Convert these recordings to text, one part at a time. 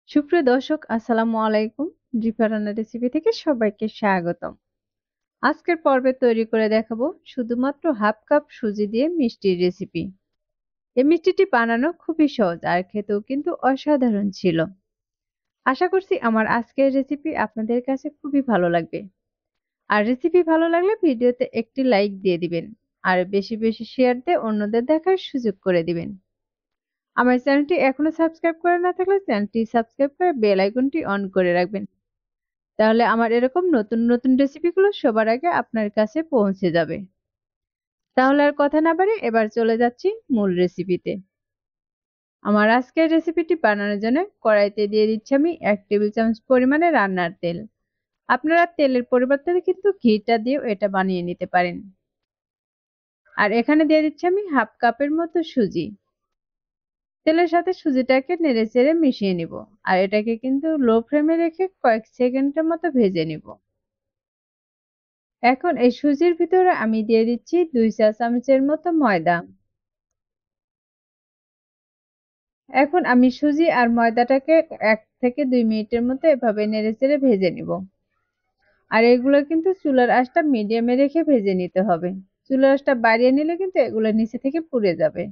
সুপ্রিয় দর্শক আসসালামু আলাইকুম। রিফা রান্না রেসিপি থেকে সবাইকে স্বাগতম। আজকের পর্বে তৈরি করে দেখাবো শুধুমাত্র হাফ কাপ সুজি দিয়ে মিষ্টির রেসিপি। এই মিষ্টিটি বানানো খুবই সহজ আর খেতেও কিন্তু অসাধারণ ছিল। আশা করছি আমার আজকের রেসিপি আপনাদের কাছে খুবই ভালো লাগবে। আর রেসিপি ভালো লাগলে ভিডিওতে একটি লাইক দিয়ে দিবেন। আর বেশি বেশি শেয়ার দিয়ে অন্যদের দেখার সুযোগ করে দিবেন। আমার চ্যানেলটি এখনো সাবস্ক্রাইব করে না থাকলে চ্যানেলটি সাবস্ক্রাইব করে বেল আইকনটি অন করে রাখবেন। তাহলে আমার এরকম নতুন নতুন রেসিপিগুলো সবার আগে আপনার কাছে পৌঁছে যাবে। তাহলে আর কথা না বাড়িয়ে এবার চলে যাচ্ছি মূল রেসিপিতে। আমার আজকের রেসিপিটি বানানোর জন্য কড়াইতে দিয়ে দিচ্ছি আমি 1 টেবিল চামচ পরিমাণে রান্নার তেল। আপনারা তেলের পরিবর্তে কিন্তু ঘিটা দিয়েও এটা বানিয়ে নিতে পারেন। আর এখানে দিয়ে দিচ্ছি আমি হাফ কাপের মতো সুজি। তেলের সাথে সুজিটাকে নেড়েচেড়ে মিশিয়ে নিব। আর এটাকে কিন্তু লো ফ্লেমে রেখে কয়েক সেকেন্ডের মতো ভেজে নিব। এখন এই সুজির ভিতরে আমি দিয়ে দিচ্ছি 2 চা চামচের মতো ময়দা। এখন আমি সুজি আর ময়দাটাকে 1 থেকে 2 মিনিটের মতো এভাবে নেড়েচেড়ে ভেজে নিব। আর এগুলো কিন্তু চুলার আঁচটা মিডিয়ামে রেখে ভেজে নিতে হবে। চুলার আঁচটা বাড়িয়ে নিলে কিন্তু এগুলো নিচে থেকে পুড়ে যাবে।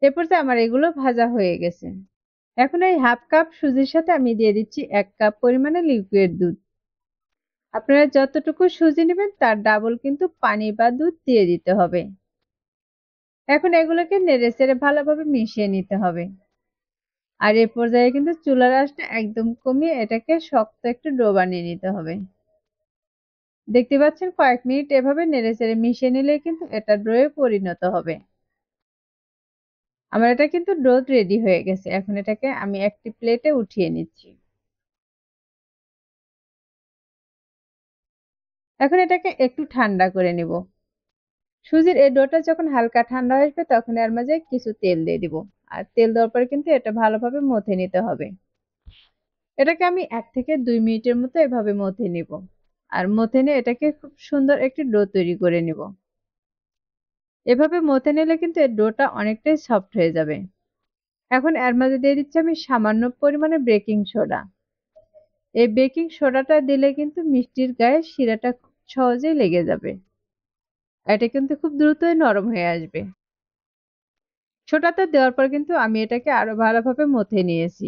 এরপর যে আমার এগুলো ভাজা হয়ে গেছে। এখন এই হাফ কাপ সুজির সাথে আমি দিয়ে দিচ্ছি 1 কাপ পরিমাণে লিকুইড দুধ। আপনারা যতটুকু সুজি নেবেন তার ডাবল কিন্তু পানি বা দুধ দিয়ে দিতে হবে। এখন এগুলোকে নেড়েচেড়ে ভালোভাবে মিশিয়ে নিতে হবে। আর এই পর্যায়ে কিন্তু চুলার আঁচটা একদম কমিয়ে এটাকে শক্ত একটু ডো বানিয়ে নিতে হবে। দেখতে পাচ্ছেন কয়েক মিনিট এভাবে নেড়েচেড়ে মিশিয়ে নিলে কিন্তু এটা ডোয়ে পরিণত হবে। আমার এটা কিন্তু ডো রেডি হয়ে গেছে। এখন এটাকে আমি একটি প্লেটে উঠিয়ে নিচ্ছি। এখন এটাকে একটু ঠান্ডা করে নিব। সুজির এই ডোটা যখন হালকা ঠান্ডা হয়ে আসবে তখন এর মাঝে কিছু তেল দিয়ে দিব। আর তেল দেওয়ার পরে কিন্তু এটা ভালোভাবে মথে নিতে হবে। এটাকে আমি 1 থেকে 2 মিনিটের মতো এভাবে মথে নিব। আর মথে নিয়ে এটাকে খুব সুন্দর একটি ডো তৈরি করে নিব। এভাবে মথে নিলে কিন্তু এর ডোটা অনেকটাই সফট হয়ে যাবে। এখন এর মাঝে দিয়ে দিচ্ছি আমি সামান্য পরিমাণে বেকিং সোডা। এই বেকিং সোডাটা দিলে কিন্তু মিষ্টির গায়ে শিরাটা খুব সহজেই লেগে যাবে। এটা কিন্তু খুব দ্রুতই নরম হয়ে আসবে। সোডাটা দেওয়ার পর কিন্তু আমি এটাকে আরো ভালোভাবে মথে নিয়েছি।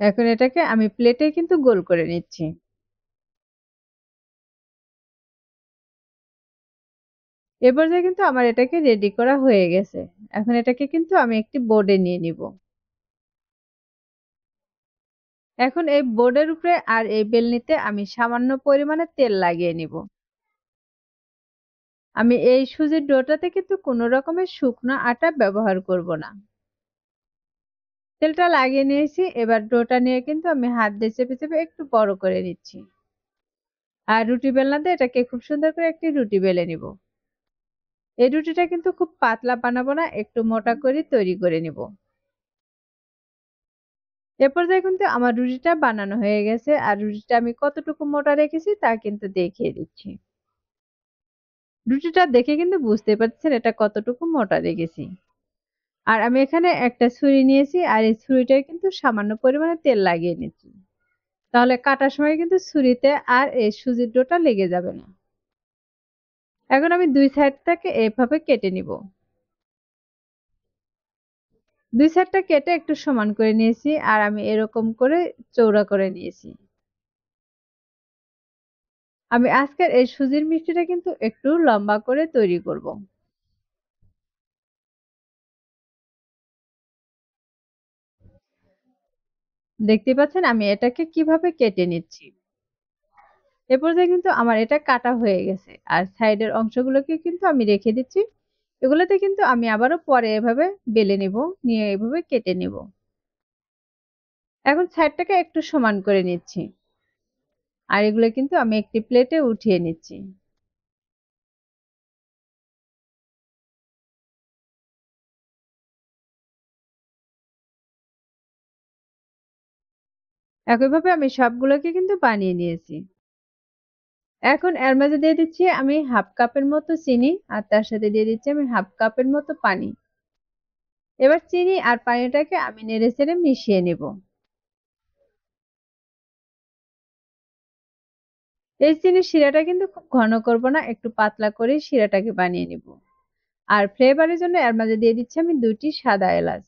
এখন এটাকে আমি প্লেটে কিন্তু গোল করে নিচ্ছি। এ পর্যায়ে কিন্তু আমার এটাকে রেডি করা হয়ে গেছে। এখন এটাকে কিন্তু আমি একটি বোর্ডে নিয়ে নিব। এখন এই বোর্ডের উপরে আর এই বেলনিতে আমি সামান্য পরিমাণে তেল লাগিয়ে নিব। আমি এই সুজির ডোটাতে কিন্তু কোনো রকমের শুকনো আটা ব্যবহার করব না। তেলটা লাগিয়ে নিয়েছি, এবার ডোটা নিয়ে কিন্তু আমি হাত দিয়ে চেপে চেপে একটু বড় করে নিচ্ছি। আর রুটি বেলনা দিয়ে এটাকে খুব সুন্দর করে একটি রুটি বেলে নিব। এই রুটিটা কিন্তু খুব পাতলা বানাবো না, একটু মোটা করে তৈরি করে নিব। এ পর্যায়ে কিন্তু আমার রুটিটা বানানো হয়ে গেছে। আর রুটিটা আমি কতটুকু মোটা রেখেছি তা কিন্তু দেখিয়ে দিচ্ছি। রুটিটা দেখে কিন্তু বুঝতে পারছেন এটা কতটুকু মোটা রেখেছি। আর আমি এখানে একটা ছুরি নিয়েছি আর এই ছুরিটায় কিন্তু সামান্য পরিমাণে তেল লাগিয়ে নিচ্ছি। তাহলে কাটার সময় কিন্তু ছুরিতে আর এই সুজির ডোটা লেগে যাবে না। এখন আমি 2 সাইডটাকে এভাবে কেটে নিব। 2 সাইডটা কেটে একটু সমান করে নিয়েছি আর আমি এরকম করে চৌড়া করে নিয়েছি। আমি আজকের এই সুজির মিষ্টিটা কিন্তু একটু লম্বা করে তৈরি করব। দেখতে পাচ্ছেন আমি এটাকে কিভাবে কেটে নিচ্ছি। এ পর্যায়ে কিন্তু আমার এটা কাটা হয়ে গেছে। আর সাইডের অংশগুলোকে কিন্তু আমি রেখে দিচ্ছি। এগুলোতে কিন্তু আমি আবারও পরে এভাবে বেলে নিব, নিয়ে এভাবে কেটে নিব। এখন সাইডটাকে একটু সমান করে নিচ্ছি। আর এগুলো কিন্তু আমি একটি প্লেটে উঠিয়ে নিচ্ছি। একইভাবে আমি সবগুলোকে কিন্তু বানিয়ে নিয়েছি। এখন এর মাঝে দিয়ে দিচ্ছি আমি হাফ কাপের মতো চিনি আর তার সাথে দিয়ে দিচ্ছি আমি হাফ কাপের মতো পানি। এবার চিনি আর পানিটাকে আমি নেড়েচেড়ে মিশিয়ে নেব। এই চিনির শিরাটা কিন্তু খুব ঘন করব না, একটু পাতলা করে শিরাটাকে বানিয়ে নিব। আর ফ্লেভারের জন্য এর মাঝে দিয়ে দিচ্ছি আমি 2টি সাদা এলাচ।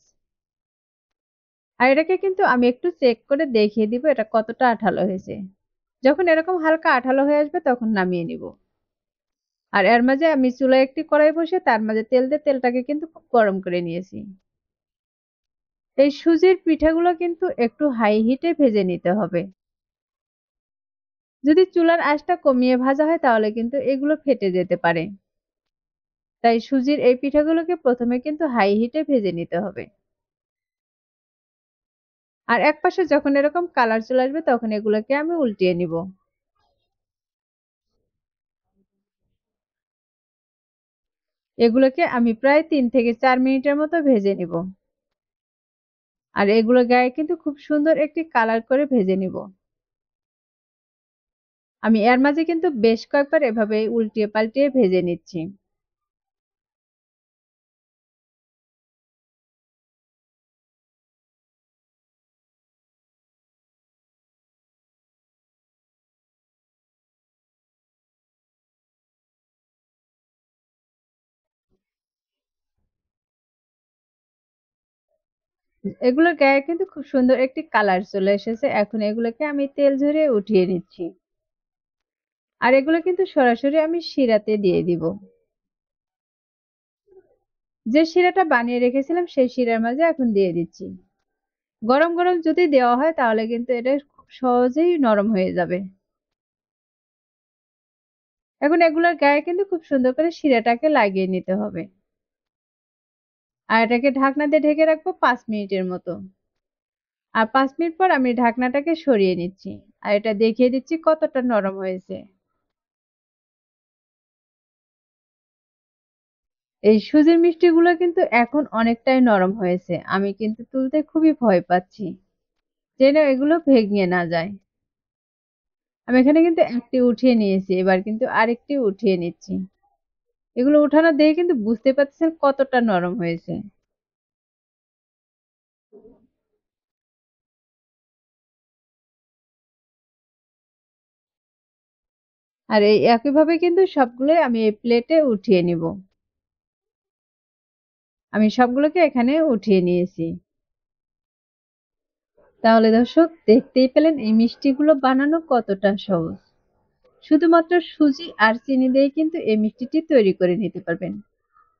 আর এটাকে কিন্তু আমি একটু চেক করে দেখিয়ে দিব এটা কতটা আঠালো হয়েছে। যখন এরকম হালকা আঠালো হয়ে আসবে তখন নামিয়ে নিব। আর এর মাঝে আমি চুলায় একটি কড়াই বসে তার মাঝে তেল দিয়ে তেলটাকে কিন্তু খুব গরম করে নিয়েছি। এই সুজির পিঠাগুলো কিন্তু একটু হাই হিটে ভেজে নিতে হবে। যদি চুলার আঁচটা কমিয়ে ভাজা হয় তাহলে কিন্তু এগুলো ফেটে যেতে পারে। তাই সুজির এই পিঠাগুলোকে প্রথমে কিন্তু হাই হিটে ভেজে নিতে হবে। আর এক পাশে যখন এরকম কালার চলে আসবে তখন এগুলোকে আমি উল্টিয়ে নিব। এগুলোকে আমি প্রায় 3 থেকে 4 মিনিটের মতো ভেজে নিব। আর এগুলো গায়ে কিন্তু খুব সুন্দর একটি কালার করে ভেজে নিব। আমি এর মাঝে কিন্তু বেশ কয়েকবার এভাবে উল্টিয়ে পাল্টিয়ে ভেজে নিচ্ছি। এগুলোর গায়ে কিন্তু খুব সুন্দর একটি কালার চলে এসেছে। এখন এগুলোকে আমি তেল ঝরিয়ে উঠিয়ে নিচ্ছি। আর এগুলো কিন্তু সরাসরি আমি শিরাতে দিয়ে দিব। যে শিরাটা বানিয়ে রেখেছিলাম সেই শিরার মাঝে এখন দিয়ে দিচ্ছি। গরম গরম যদি দেওয়া হয় তাহলে কিন্তু এটা খুব সহজেই নরম হয়ে যাবে। এখন এগুলোর গায়ে কিন্তু খুব সুন্দর করে শিরাটাকে লাগিয়ে নিতে হবে। আর এটাকে ঢাকনা দিয়ে ঢেকে রাখবো 5 মিনিটের মতো। আর 5 মিনিট পর আমি ঢাকনাটাকে সরিয়ে নিচ্ছি। আর এটা দেখিয়ে দিচ্ছি কতটা নরম হয়েছে। এই সুজির মিষ্টিগুলো কিন্তু এখন অনেকটাই নরম হয়েছে। আমি কিন্তু তুলতে খুবই ভয় পাচ্ছি যেন এগুলো ভেঙে না যায়। আমি এখানে কিন্তু একটি উঠিয়ে নিয়েছি, এবার কিন্তু আরেকটি উঠিয়ে নিচ্ছি। এগুলো উঠানো দেখে কিন্তু বুঝতে পারছেন কতটা নরম হয়েছে। আর এই একইভাবে কিন্তু সবগুলোই আমি এই প্লেটে উঠিয়ে নিব। আমি সবগুলোকে এখানে উঠিয়ে নিয়েছি। তাহলে দর্শক দেখতেই পেলেন এই মিষ্টিগুলো বানানো কতটা সহজ। শুধুমাত্র সুজি আর চিনি দিয়ে কিন্তু এই মিষ্টিটি তৈরি করে নিতে পারবেন।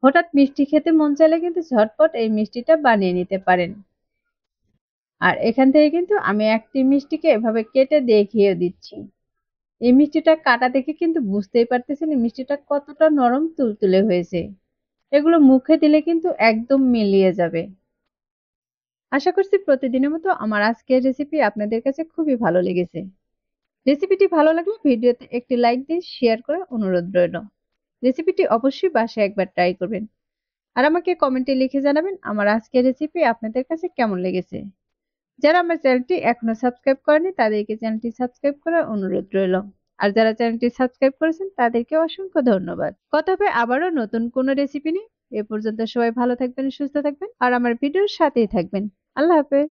হঠাৎ মিষ্টি খেতে মন চাইলে কিন্তু ঝটপট এই মিষ্টিটা বানিয়ে নিতে পারেন। আর এখান থেকে কিন্তু আমি একটি মিষ্টিকে এভাবে কেটে দেখিয়ে দিচ্ছি। এই মিষ্টিটা কাটা দেখে কিন্তু বুঝতেই পারতেছেন এই মিষ্টিটা কতটা নরম তুলতুলে হয়েছে। এগুলো মুখে দিলে কিন্তু একদম মিলিয়ে যাবে। আশা করছি প্রতিদিনের মতো আমার আজকের রেসিপি আপনাদের কাছে খুবই ভালো লেগেছে। রেসিপিটি ভালো লাগলে ভিডিওতে একটি লাইক দিয়ে শেয়ার করার অনুরোধ রইল। রেসিপিটি অবশ্যই বাসায় একবার ট্রাই করবেন। আর আমাকে কমেন্টে লিখে জানাবেন আমার আজকের রেসিপি আপনাদের কাছে কেমন লেগেছে। যারা আমার চ্যানেলটি এখনো সাবস্ক্রাইব করেনি তাদেরকে চ্যানেলটি সাবস্ক্রাইব করার অনুরোধ রইল। আর যারা চ্যানেলটি সাবস্ক্রাইব করেছেন তাদেরকে অসংখ্য ধন্যবাদ। কথা হবে আবারও নতুন কোনো রেসিপি নিয়ে। এ পর্যন্ত সবাই ভালো থাকবেন, সুস্থ থাকবেন আর আমার ভিডিওর সাথেই থাকবেন। আল্লাহ হাফেজ।